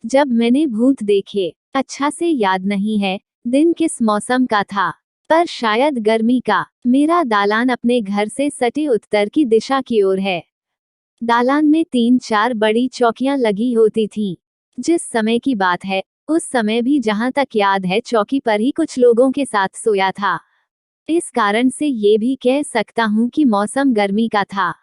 जब मैंने भूत देखे, अच्छा से याद नहीं है दिन किस मौसम का था, पर शायद गर्मी का। मेरा दालान अपने घर से सटे उत्तर की दिशा की ओर है। दालान में 3-4 बड़ी चौकियां लगी होती थीं। जिस समय की बात है, उस समय भी जहां तक याद है चौकी पर ही कुछ लोगों के साथ सोया था। इस कारण से ये भी कह सकता हूँ कि मौसम गर्मी का था,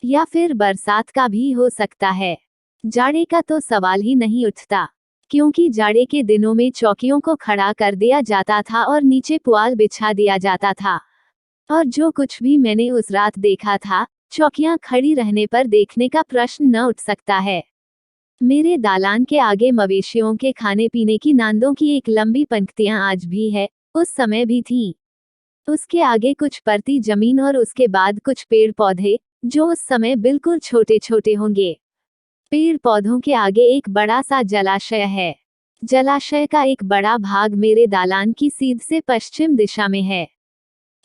या फिर बरसात का भी हो सकता है। जाड़े का तो सवाल ही नहीं उठता, क्योंकि जाड़े के दिनों में चौकियों को खड़ा कर दिया जाता था और नीचे पुआल बिछा दिया जाता था। और जो कुछ भी मैंने उस रात देखा था, चौकियां खड़ी रहने पर देखने का प्रश्न न उठ सकता है। मेरे दालान के आगे मवेशियों के खाने पीने की नांदों की एक लंबी पंक्तियां आज भी है, उस समय भी थीं। उसके आगे कुछ परती जमीन और उसके बाद कुछ पेड़ पौधे, जो उस समय बिल्कुल छोटे छोटे होंगे। पेड़ पौधों के आगे एक बड़ा सा जलाशय है। जलाशय का एक बड़ा भाग मेरे दालान की सीध से पश्चिम दिशा में है।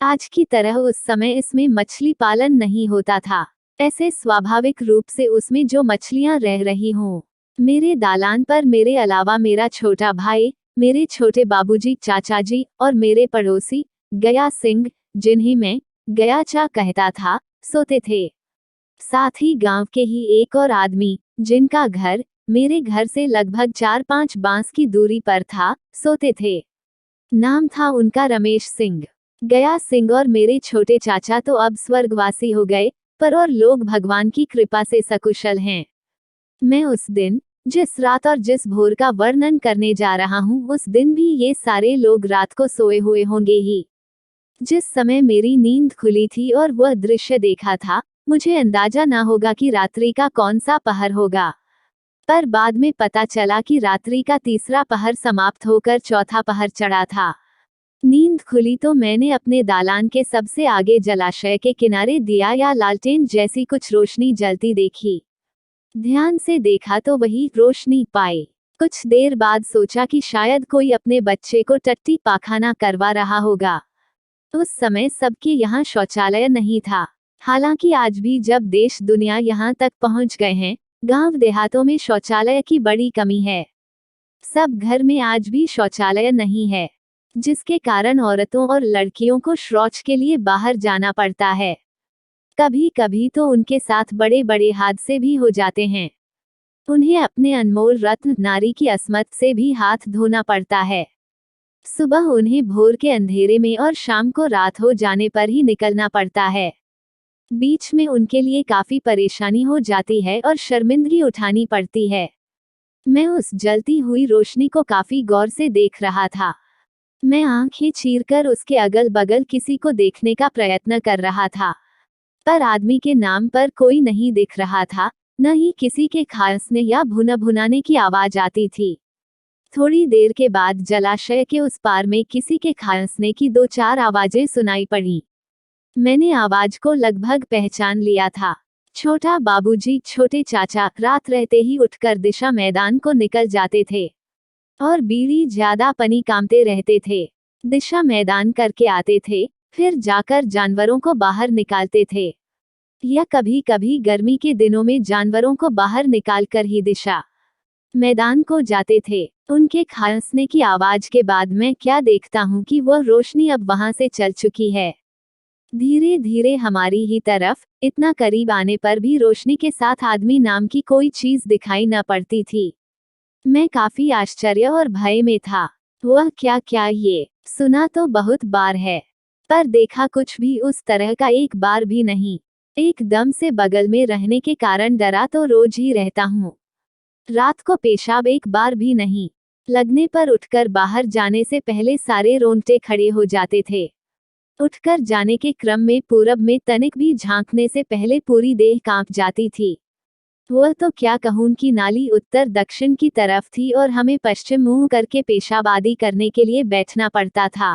आज की तरह उस समय इसमें मछली पालन नहीं होता था, ऐसे स्वाभाविक रूप से उसमें जो मछलियां रह रही हों। मेरे दालान पर मेरे अलावा मेरा छोटा भाई, मेरे छोटे बाबूजी, चाचा जी और मेरे पड़ोसी गया सिंह, जिन्हें मैं गया चा कहता था, सोते थे। साथ ही गांव के ही एक और आदमी, जिनका घर मेरे घर से लगभग 4-5 बांस की दूरी पर था, सोते थे। नाम था उनका रमेश सिंह। गया सिंह और मेरे छोटे चाचा तो अब स्वर्गवासी हो गए, पर और लोग भगवान की कृपा से सकुशल हैं। मैं उस दिन, जिस रात और जिस भोर का वर्णन करने जा रहा हूँ, उस दिन भी ये सारे लोग रात को सोए हुए होंगे ही। जिस समय मेरी नींद खुली थी और वह दृश्य देखा था, मुझे अंदाजा ना होगा कि रात्रि का कौन सा पहर होगा। पर बाद में पता चला कि रात्रि का तीसरा पहर समाप्त होकर चौथा पहर चढ़ा था। नींद खुली तो मैंने अपने दालान के सबसे आगे जलाशय के किनारे दिया या लालटेन जैसी कुछ रोशनी जलती देखी। ध्यान से देखा तो वही रोशनी पाई। कुछ देर बाद सोचा कि शायद कोई अपने बच्चे को टट्टी पाखाना करवा रहा होगा। उस समय सबके यहाँ शौचालय नहीं था। हालांकि आज भी जब देश दुनिया यहाँ तक पहुँच गए हैं, गांव देहातों में शौचालय की बड़ी कमी है। सब घर में आज भी शौचालय नहीं है, जिसके कारण औरतों और लड़कियों को शौच के लिए बाहर जाना पड़ता है। कभी कभी तो उनके साथ बड़े बड़े हादसे भी हो जाते हैं। उन्हें अपने अनमोल रत्न नारी की अस्मत से भी हाथ धोना पड़ता है। सुबह उन्हें भोर के अंधेरे में और शाम को रात हो जाने पर ही निकलना पड़ता है। बीच में उनके लिए काफी परेशानी हो जाती है और शर्मिंदगी उठानी पड़ती है। मैं उस जलती हुई रोशनी को काफी गौर से देख रहा था। मैं आंखें चीरकर उसके अगल बगल किसी को देखने का प्रयत्न कर रहा था, पर आदमी के नाम पर कोई नहीं दिख रहा था, न ही किसी के खांसने या भुनभुनाने की आवाज आती थी। थोड़ी देर के बाद जलाशय के उस पार में किसी के खांसने की 2-4 आवाजें सुनाई पड़ी। मैंने आवाज को लगभग पहचान लिया था। छोटा बाबूजी, छोटे चाचा रात रहते ही उठकर दिशा मैदान को निकल जाते थे और बीड़ी ज्यादा पनी कामते रहते थे। दिशा मैदान करके आते थे, फिर जाकर जानवरों को बाहर निकालते थे, या कभी कभी गर्मी के दिनों में जानवरों को बाहर निकालकर ही दिशा मैदान को जाते थे। उनके खांसने की आवाज के बाद मैं क्या देखता हूँ कि वह रोशनी अब वहां से चल चुकी है। धीरे धीरे हमारी ही तरफ, इतना करीब आने पर भी रोशनी के साथ आदमी नाम की कोई चीज दिखाई न पड़ती थी। मैं काफी आश्चर्य और भय में था। वह क्या क्या ये सुना तो बहुत बार है, पर देखा कुछ भी उस तरह का एक बार भी नहीं। एकदम से बगल में रहने के कारण डरा तो रोज ही रहता हूँ। रात को पेशाब एक बार भी नहीं लगने पर उठकर बाहर जाने से पहले सारे रोंगटे खड़े हो जाते थे। उठकर जाने के क्रम में पूरब में तनिक भी झांकने से पहले पूरी देह कांप जाती थी। वह तो क्या कहूं कि नाली उत्तर दक्षिण की तरफ थी और हमें पश्चिम मुंह करके पेशाब आदि करने के लिए बैठना पड़ता था।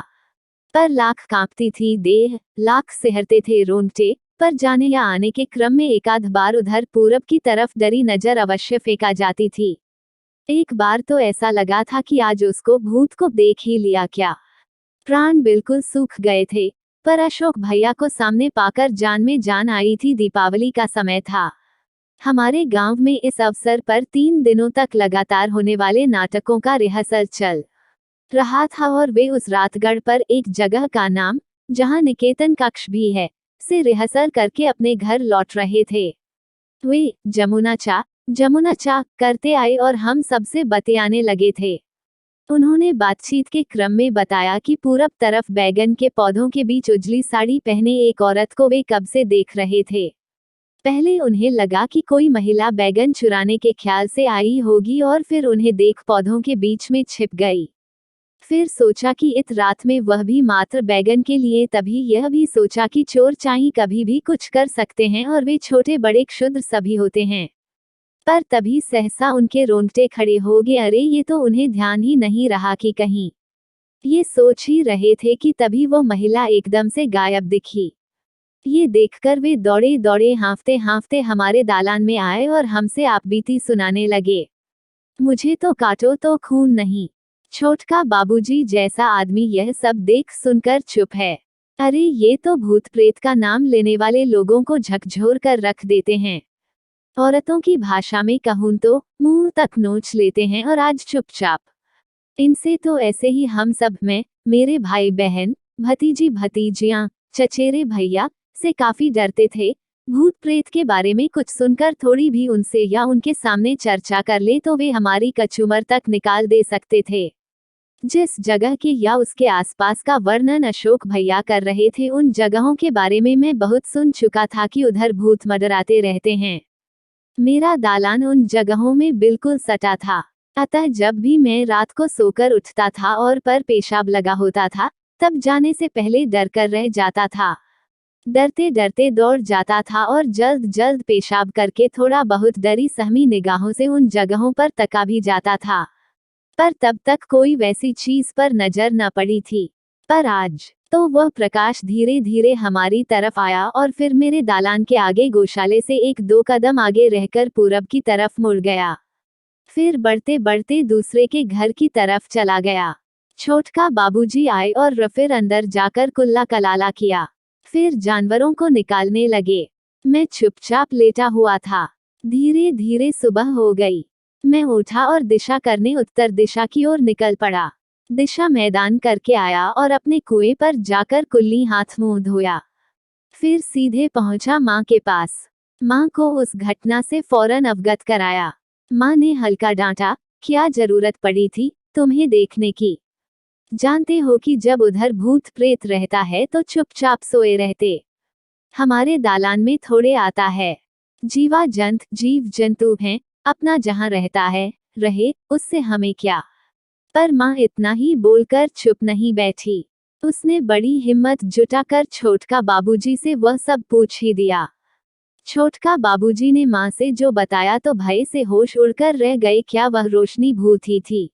पर लाख कांपती थी देह, लाख सिहरते थे रोंगटे, पर जाने या आने के क्रम में एकाध बार उधर पूरब की तरफ डरी नजर अवश्य फेंका जाती थी। एक बार तो ऐसा लगा था कि आज उसको भूत को देख ही लिया क्या। प्राण बिल्कुल सूख गए थे, पर अशोक भैया को सामने पाकर जान में जान आई थी। दीपावली का समय था। हमारे गांव में इस अवसर पर 3 दिनों तक लगातार होने वाले नाटकों का रिहर्सल चल रहा था और वे उस रातगढ़ पर एक जगह का नाम, जहां निकेतन कक्ष भी है, से रिहर्सल करके अपने घर लौट रहे थे। वे जमुना चा करते आए और हम सबसे बतियाने लगे थे। उन्होंने बातचीत के क्रम में बताया कि पूरब तरफ बैगन के पौधों के बीच उजली साड़ी पहने एक औरत को वे कब से देख रहे थे। पहले उन्हें लगा कि कोई महिला बैगन चुराने के ख्याल से आई होगी और फिर उन्हें देख पौधों के बीच में छिप गई। फिर सोचा कि इत रात में वह भी मात्र बैगन के लिए, तभी यह भी सोचा कि चोर चाहे कभी भी कुछ कर सकते हैं और वे छोटे बड़े क्षुद्र सभी होते हैं। पर तभी सहसा उनके रोंगटे खड़े हो गए। अरे ये तो उन्हें ध्यान ही नहीं रहा कि कहीं ये सोच ही रहे थे कि तभी वो महिला एकदम से गायब दिखी। ये देखकर वे दौड़े दौड़े हाँफते हाँफते हमारे दालान में आए और हमसे आपबीती सुनाने लगे। मुझे तो काटो तो खून नहीं। छोटका बाबूजी जैसा आदमी यह सब देख सुनकर चुप है। अरे ये तो भूत प्रेत का नाम लेने वाले लोगों को झकझोर कर रख देते हैं। औरतों की भाषा में कहूं तो मुंह तक नोच लेते हैं और आज चुपचाप। इनसे तो ऐसे ही हम सब में मेरे भाई बहन, भतीजी भतीजियां, चचेरे भैया से काफी डरते थे। भूत प्रेत के बारे में कुछ सुनकर थोड़ी भी उनसे या उनके सामने चर्चा कर ले तो वे हमारी कचूमर तक निकाल दे सकते थे। जिस जगह के या उसके आसपास का वर्णन अशोक भैया कर रहे थे, उन जगहों के बारे में मैं बहुत सुन चुका था कि उधर भूत मंडराते रहते हैं। मेरा दालान उन जगहों में बिल्कुल सटा था, अतः जब भी मैं रात को सोकर उठता था और पर पेशाब लगा होता था, तब जाने से पहले डर कर रह जाता था। डरते डरते दौड़ जाता था और जल्द जल्द पेशाब करके थोड़ा बहुत डरी सहमी निगाहों से उन जगहों पर तका भी जाता था। पर तब तक कोई वैसी चीज पर नजर न पड़ी थी। पर आज तो वह प्रकाश धीरे धीरे हमारी तरफ आया और फिर मेरे दालान के आगे गौशाले से 1-2 कदम आगे रहकर पूरब की तरफ मुड़ गया। फिर बढ़ते बढ़ते दूसरे के घर की तरफ चला गया। छोटका बाबूजी आए और फिर अंदर जाकर कुल्ला कलाला किया। फिर जानवरों को निकालने लगे। मैं चुपचाप लेटा हुआ था। धीरे धीरे सुबह हो गई। मैं उठा और दिशा करने उत्तर दिशा की ओर निकल पड़ा। दिशा मैदान करके आया और अपने कुएं पर जाकर कुल्ली हाथ मुंह धोया। फिर सीधे पहुंचा माँ के पास। माँ को उस घटना से फौरन अवगत कराया। माँ ने हल्का डांटा, क्या जरूरत पड़ी थी तुम्हें देखने की? जानते हो कि जब उधर भूत प्रेत रहता है तो चुपचाप सोए रहते। हमारे दालान में थोड़े आता है। जीव जंतु हैं, अपना जहां रहता है रहे, उससे हमें क्या। पर माँ इतना ही बोलकर चुप नहीं बैठी। उसने बड़ी हिम्मत जुटाकर छोटका बाबूजी से वह सब पूछ ही दिया। छोटका बाबूजी ने माँ से जो बताया तो भय से होश उड़कर रह गए। क्या वह रोशनी भूत ही थी?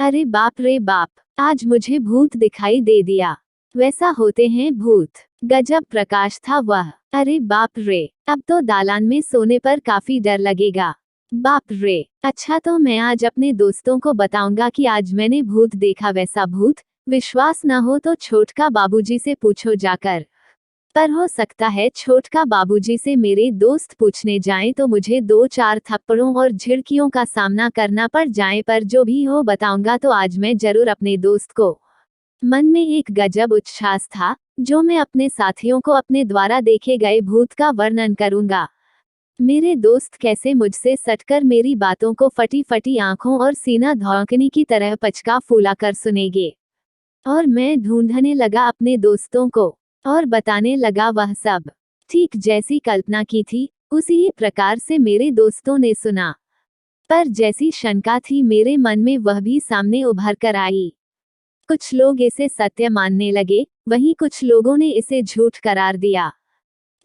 अरे बाप रे बाप, आज मुझे भूत दिखाई दे दिया। वैसा होते हैं भूत। गजब प्रकाश था वह। अरे बाप रे, अब तो दालान में सोने पर काफी डर लगेगा। बाप रे, अच्छा तो मैं आज अपने दोस्तों को बताऊंगा कि आज मैंने भूत देखा। वैसा भूत विश्वास न हो तो छोटका बाबूजी से पूछो जाकर। पर हो सकता है छोटका बाबूजी से मेरे दोस्त पूछने जाएं तो मुझे 2-4 थप्पड़ों और झिड़कियों का सामना करना पड़ जाए। पर जो भी हो बताऊंगा तो आज मैं जरूर अपने दोस्त को। मन में एक गजब उच्छ्वास था, जो मैं अपने साथियों को अपने द्वारा देखे गए भूत का वर्णन करूंगा। मेरे दोस्त कैसे मुझसे सटकर मेरी बातों को फटी फटी आंखों और सीना धौंकने की तरह पचका फूला कर सुनेंगे। और मैं ढूंढने लगा अपने दोस्तों को और बताने लगा वह सब। ठीक जैसी कल्पना की थी, उसी ही प्रकार से मेरे दोस्तों ने सुना। पर जैसी शंका थी मेरे मन में वह भी सामने उभर कर आई। कुछ लोग इसे सत्य मानने लगे, वहीं कुछ लोगों ने इसे झूठ करार दिया।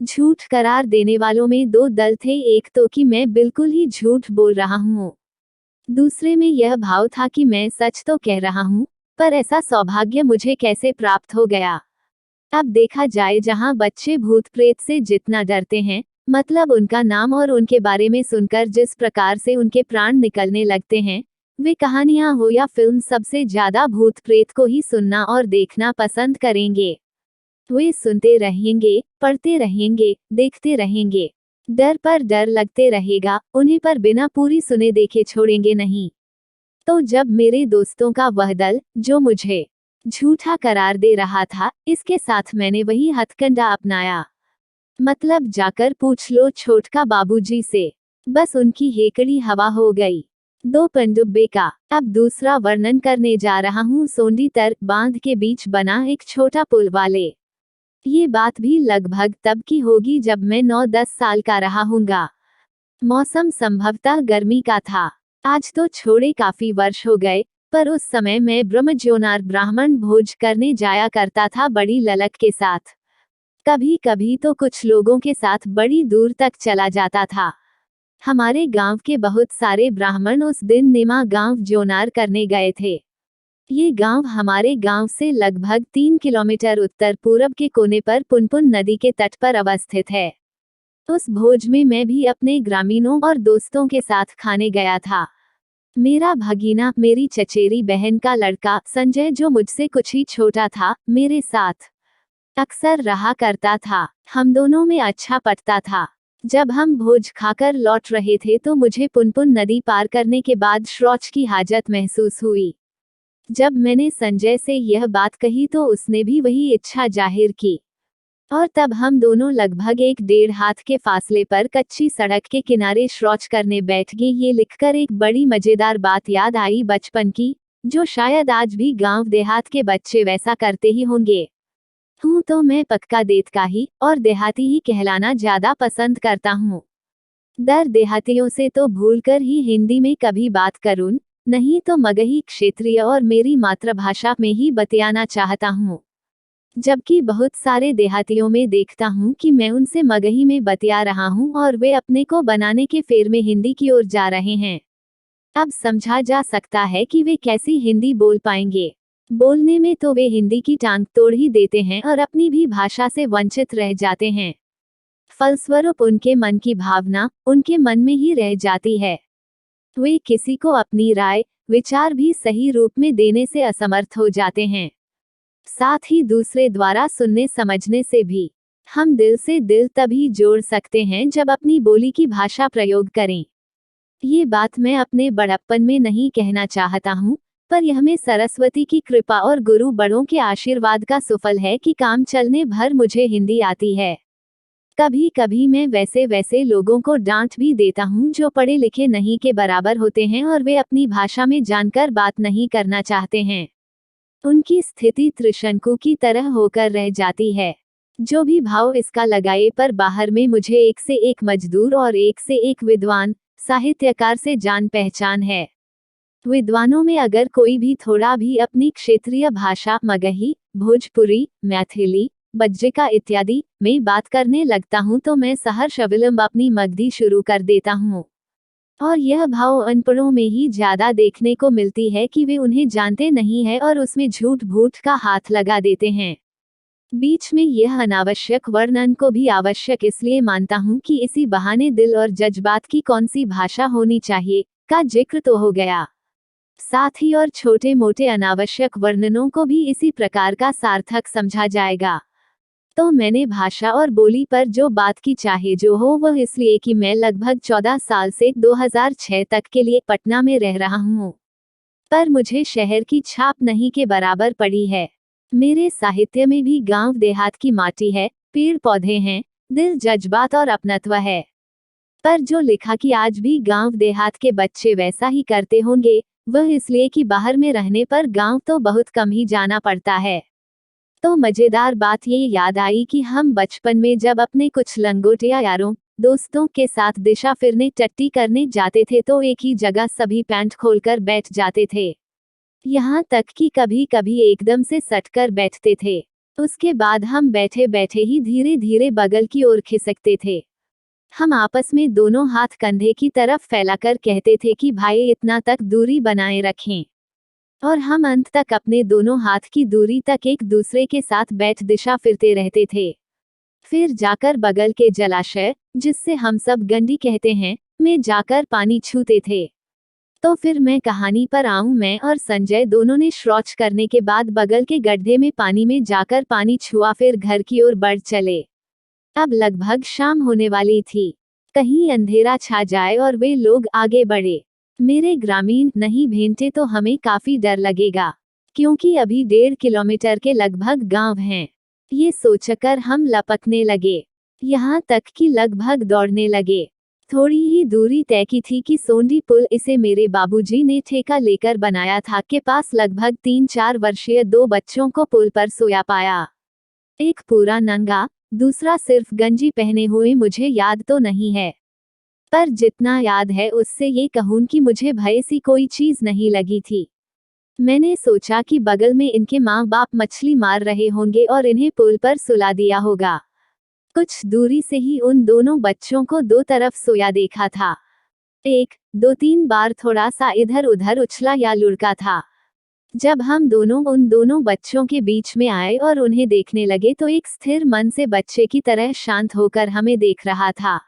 झूठ करार देने वालों में 2 दल थे। एक तो कि मैं बिल्कुल ही झूठ बोल रहा हूँ। दूसरे में यह भाव था कि मैं सच तो कह रहा हूँ, पर ऐसा सौभाग्य मुझे कैसे प्राप्त हो गया। अब देखा जाए, जहाँ बच्चे भूत प्रेत से जितना डरते हैं, मतलब उनका नाम और उनके बारे में सुनकर जिस प्रकार से उनके प्राण निकलने लगते हैं, वे कहानियां हो या फिल्म, सबसे ज्यादा भूत प्रेत को ही सुनना और देखना पसंद करेंगे। वे सुनते रहेंगे, पढ़ते रहेंगे, देखते रहेंगे। डर पर डर लगते रहेगा, उन्हें पर बिना पूरी सुने देखे छोड़ेंगे नहीं। तो जब मेरे दोस्तों का वह दल, जो मुझे झूठा करार दे रहा था, इसके साथ मैंने वही हथकंडा अपनाया। मतलब जाकर पूछ लो छोटका बाबूजी से। बस उनकी हेकड़ी हवा हो गई। दो पनडुब्बे का। अब दूसरा वर्णन करने जा रहा हूँ सोंडी तर्क बांध के बीच बना एक छोटा पुल वाले। ये बात भी लगभग तब की होगी जब मैं 9-10 साल का रहा हूँगा। मौसम संभवतः गर्मी का था। आज तो छोड़े काफी वर्ष हो गए, पर उस समय मैं ब्रह्मज्योनार ब्राह्मण भोज करने जाया करता था बड़ी ललक के साथ। कभी कभी तो कुछ लोगों के साथ बड़ी दूर तक चला जाता था। हमारे गांव के बहुत सारे ब्राह्मण उस दिन निमा गांव ज्योनार करने गए थे। ये गांव हमारे गांव से लगभग 3 किलोमीटर उत्तर पूरब के कोने पर पुनपुन नदी के तट पर अवस्थित है। उस भोज में मैं भी अपने ग्रामीणों और दोस्तों के साथ खाने गया था। मेरा भगीना, मेरी चचेरी बहन का लड़का संजय, जो मुझसे कुछ ही छोटा था, मेरे साथ अक्सर रहा करता था। हम दोनों में अच्छा पटता था। जब हम भोज खाकर लौट रहे थे तो मुझे पुनपुन नदी पार करने के बाद शौच की हाजत महसूस हुई। जब मैंने संजय से यह बात कही तो उसने भी वही इच्छा जाहिर की, और तब हम दोनों लगभग 1-1.5 हाथ के फासले पर कच्ची सड़क के किनारे शौच करने बैठ गए। ये लिखकर एक बड़ी मजेदार बात याद आई बचपन की, जो शायद आज भी गांव देहात के बच्चे वैसा करते ही होंगे। हूँ तो मैं पक्का देतकाही और देहाती ही कहलाना ज्यादा पसंद करता हूँ। दर देहातियों से तो भूलकर ही हिंदी में कभी बात करूँ, नहीं तो मगही क्षेत्रीय और मेरी मातृभाषा में ही बतियाना चाहता हूँ। जबकि बहुत सारे देहातियों में देखता हूँ कि मैं उनसे मगही में बतिया रहा हूँ और वे अपने को बनाने के फेर में हिंदी की ओर जा रहे हैं। अब समझा जा सकता है कि वे कैसी हिंदी बोल पाएंगे। बोलने में तो वे हिंदी की टांग तोड़ ही देते हैं और अपनी भी भाषा से वंचित रह जाते हैं। फलस्वरूप उनके मन की भावना उनके मन में ही रह जाती है। वे किसी को अपनी राय, विचार भी सही रूप में देने से असमर्थ हो जाते हैं। साथ ही दूसरे द्वारा सुनने समझने से भी। हम दिल से दिल तभी जोड़ सकते हैं जब अपनी बोली की भाषा प्रयोग करें। ये बात मैं अपने बड़प्पन में नहीं कहना चाहता हूँ, पर यह में सरस्वती की कृपा और गुरु बड़ों के आशीर्वाद का सुफल है कि काम चलने भर मुझे हिंदी आती है। कभी कभी मैं वैसे लोगों को डांट भी देता हूँ जो पढ़े लिखे नहीं के बराबर होते हैं और वे अपनी भाषा में जानकर बात नहीं करना चाहते हैं। उनकी स्थिति त्रिशंकु की तरह होकर रह जाती है। जो भी भाव इसका लगाए, पर बाहर में मुझे एक से एक मजदूर और एक से एक विद्वान साहित्यकार से जान पहचान है। विद्वानों में अगर कोई भी थोड़ा भी अपनी क्षेत्रीय भाषा मगही, भोजपुरी, मैथिली, बज्जिका इत्यादि में बात करने लगता हूँ तो मैं सहर्ष अविलंब अपनी मगधी शुरू कर देता हूँ। और यह भाव अनपढ़ों में ही ज्यादा देखने को मिलती है कि वे उन्हें जानते नहीं है और उसमें झूठ भूठ का हाथ लगा देते हैं। बीच में यह अनावश्यक वर्णन को भी आवश्यक इसलिए मानता हूँ कि इसी बहाने दिल और जज्बात की कौन सी भाषा होनी चाहिए का जिक्र तो हो गया। साथ ही और छोटे मोटे अनावश्यक वर्णनों को भी इसी प्रकार का सार्थक समझा जाएगा। तो मैंने भाषा और बोली पर जो बात की, चाहे जो हो, वह इसलिए कि मैं लगभग 14 साल से 2006 तक के लिए पटना में रह रहा हूँ। पर मुझे शहर की छाप नहीं के बराबर पड़ी है। मेरे साहित्य में भी गांव देहात की माटी है, पेड़ पौधे हैं, दिल जज्बात और अपनत्व है। पर जो लिखा कि आज भी गांव देहात के बच्चे वैसा ही करते होंगे, वह इसलिए कि बाहर में रहने पर गांव तो बहुत कम ही जाना पड़ता है। तो मजेदार बात ये याद आई कि हम बचपन में जब अपने कुछ लंगोटिया यारों दोस्तों के साथ दिशा फिरने टट्टी करने जाते थे तो एक ही जगह सभी पैंट खोलकर बैठ जाते थे। यहाँ तक कि कभी कभी एकदम से सटकर बैठते थे। उसके बाद हम बैठे बैठे ही धीरे धीरे बगल की ओर खिसकते थे। हम आपस में दोनों हाथ कंधे की तरफ फैलाकर कहते थे कि भाई इतना तक दूरी बनाए रखें, और हम अंत तक अपने दोनों हाथ की दूरी तक एक दूसरे के साथ बैठ दिशा फिरते रहते थे। फिर जाकर बगल के जलाशय, जिससे हम सब गंडी कहते हैं, में जाकर पानी छूते थे। तो फिर मैं कहानी पर आऊं। मैं और संजय दोनों ने शौच करने के बाद बगल के गड्ढे में पानी में जाकर पानी छुआ, फिर घर की ओर बढ़ चले। अब लगभग शाम होने वाली थी। कहीं अंधेरा छा जाए और वे लोग आगे बढ़े। मेरे ग्रामीण नहीं भेंटे तो हमें काफी डर लगेगा, क्योंकि अभी 1.5 किलोमीटर के लगभग गांव हैं। ये सोचकर हम लपकने लगे, यहाँ तक कि लगभग दौड़ने लगे। थोड़ी ही दूरी तय की थी कि सोंडी पुल, इसे मेरे बाबूजी ने ठेका लेकर बनाया था, के पास लगभग 3-4 वर्षीय 2 बच्चों को पुल पर सोया पाया। एक पूरा नंगा, दूसरा सिर्फ गंजी पहने हुए। मुझे याद तो नहीं है, पर जितना याद है उससे ये कहूं कि मुझे भय सी कोई चीज नहीं लगी थी। मैंने सोचा कि बगल में इनके माँ बाप मछली मार रहे होंगे और इन्हें पुल पर सुला दिया होगा। कुछ दूरी से ही उन दोनों बच्चों को दो तरफ सोया देखा था। 1-2-3 बार थोड़ा सा इधर उधर उछला या लुढ़का था। जब हम दोनों उन दोनों बच्चों के बीच में आए और उन्हें देखने लगे तो एक स्थिर मन से बच्चे की तरह शांत होकर हमें देख रहा था।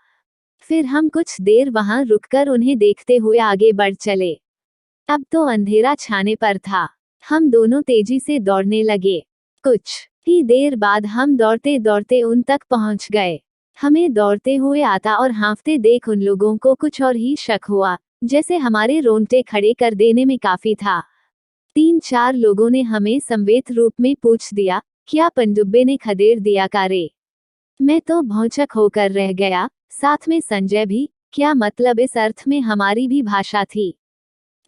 फिर हम कुछ देर वहां रुककर उन्हें देखते हुए आगे बढ़ चले। अब तो अंधेरा छाने पर था। हम दोनों तेजी से दौड़ने लगे। कुछ ही देर बाद हम दौड़ते दौड़ते उन तक पहुंच गए। हमें दौड़ते हुए आता और हाँफते देख उन लोगों को कुछ और ही शक हुआ, जैसे हमारे रोंगटे खड़े कर देने में काफी था। 3-4 लोगों ने हमें संवेद रूप में पूछ दिया, क्या पनडुब्बे ने खदेड़ दिया का रे? मैं तो भौंचक होकर रह गया, साथ में संजय भी। क्या मतलब? इस अर्थ में हमारी भी भाषा थी।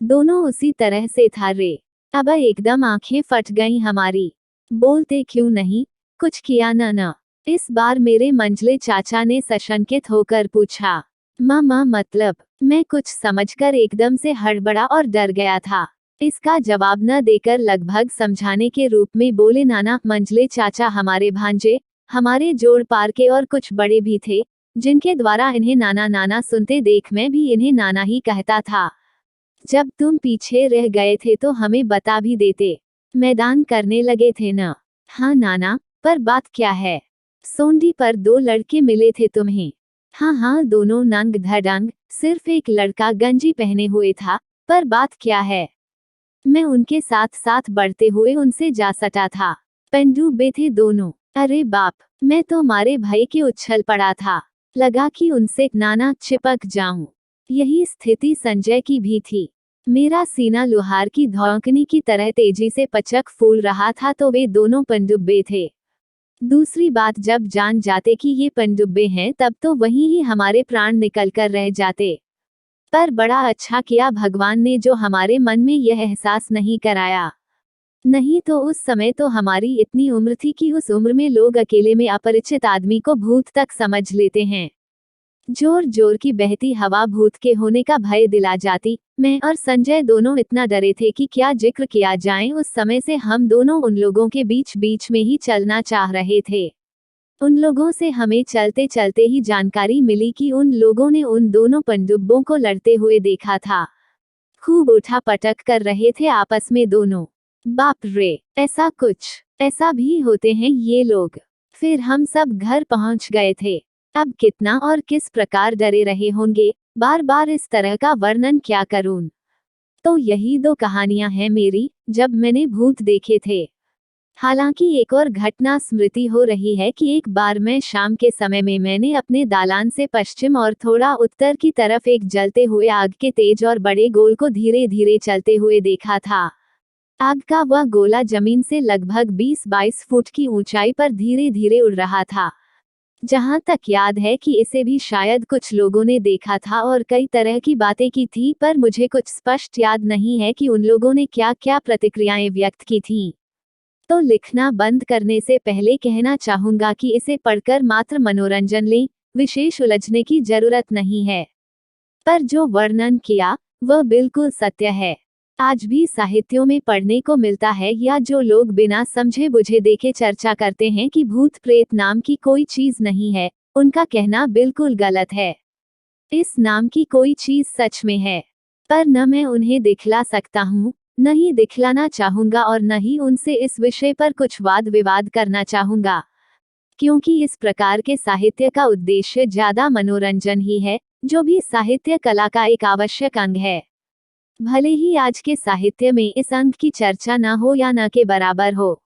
दोनों उसी तरह से था रे। अब एकदम आंखें फट गईं हमारी। बोलते क्यों नहीं? कुछ किया न? इस बार मेरे मंझले चाचा ने सशंकित होकर पूछा। मामा मतलब? मैं कुछ समझकर एकदम से हड़बड़ा और डर गया था। इसका जवाब न देकर लगभग समझाने के रूप में बोले, नाना। मंझले चाचा हमारे भांजे, हमारे जोड़ पार के और कुछ बड़े भी थे, जिनके द्वारा इन्हें नाना नाना सुनते देख मैं भी इन्हें नाना ही कहता था। जब तुम पीछे रह गए थे तो हमें बता भी देते। मैदान करने लगे थे न? हाँ नाना, पर बात क्या है? सोंडी पर 2 लड़के मिले थे तुम्हें? हाँ, दोनों नंग धड़ंग, सिर्फ एक लड़का गंजी पहने हुए था। पर बात क्या है? मैं उनके साथ साथ बढ़ते हुए उनसे जा सटा था। पनडुब्बे थे दोनों। अरे बाप, मैं तो मारे भय के उछल पड़ा था। लगा कि उनसे नाना चिपक जाऊं। यही स्थिति संजय की भी थी। मेरा सीना लोहार की धौंकनी की तरह तेजी से पचक फूल रहा था। तो वे दोनों पनडुब्बे थे। दूसरी बात, जब जान जाते कि ये पनडुब्बे हैं तब तो वहीं ही हमारे प्राण निकल कर रह जाते। पर बड़ा अच्छा किया भगवान ने जो हमारे मन में यह एहसास नहीं कराया। नहीं तो उस समय तो हमारी इतनी उम्र थी कि उस उम्र में लोग अकेले में अपरिचित आदमी को भूत तक समझ लेते हैं। जोर जोर की बहती हवा भूत के होने का भय दिला जाती। मैं और संजय दोनों इतना डरे थे कि क्या जिक्र किया जाए। उस समय से हम दोनों उन लोगों के बीच बीच में ही चलना चाह रहे थे। उन लोगों से हमें चलते चलते ही जानकारी मिली कि उन लोगों ने उन दोनों पनडुब्बों को लड़ते हुए देखा था। खूब उठा पटक कर रहे थे आपस में दोनों। बाप रे, ऐसा कुछ, ऐसा भी होते हैं ये लोग। फिर हम सब घर पहुंच गए थे। अब कितना और किस प्रकार डरे रहे होंगे, बार बार इस तरह का वर्णन क्या करूं। तो यही 2 कहानियां हैं मेरी, जब मैंने भूत देखे थे। हालांकि एक और घटना स्मृति हो रही है कि एक बार मैं शाम के समय में मैंने अपने दालान से पश्चिम और थोड़ा उत्तर की तरफ एक जलते हुए आग के तेज और बड़े गोल को धीरे धीरे चलते हुए देखा था। आग का वह गोला जमीन से लगभग 20-22 फुट की ऊंचाई पर धीरे धीरे उड़ रहा था। जहां तक याद है कि इसे भी शायद कुछ लोगों ने देखा था और कई तरह की बातें की थी, पर मुझे कुछ स्पष्ट याद नहीं है कि उन लोगों ने क्या क्या प्रतिक्रियाएं व्यक्त की थीं। तो लिखना बंद करने से पहले कहना चाहूंगा कि इसे पढ़कर मात्र मनोरंजन लें, विशेष उलझने की जरूरत नहीं है। पर जो वर्णन किया वह बिल्कुल सत्य है। आज भी साहित्यों में पढ़ने को मिलता है, या जो लोग बिना समझे बुझे देखे चर्चा करते हैं कि भूत प्रेत नाम की कोई चीज नहीं है, उनका कहना बिल्कुल गलत है। इस नाम की कोई चीज सच में है, पर न मैं उन्हें दिखला सकता हूँ, न ही दिखलाना चाहूंगा और न ही उनसे इस विषय पर कुछ वाद विवाद करना चाहूंगा, क्योंकि इस प्रकार के साहित्य का उद्देश्य ज्यादा मनोरंजन ही है, जो भी साहित्य कला का एक आवश्यक अंग है। भले ही आज के साहित्य में इस अंग की चर्चा न हो या न के बराबर हो।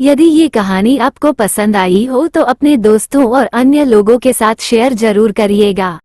यदि ये कहानी आपको पसंद आई हो तो अपने दोस्तों और अन्य लोगों के साथ शेयर जरूर करिएगा।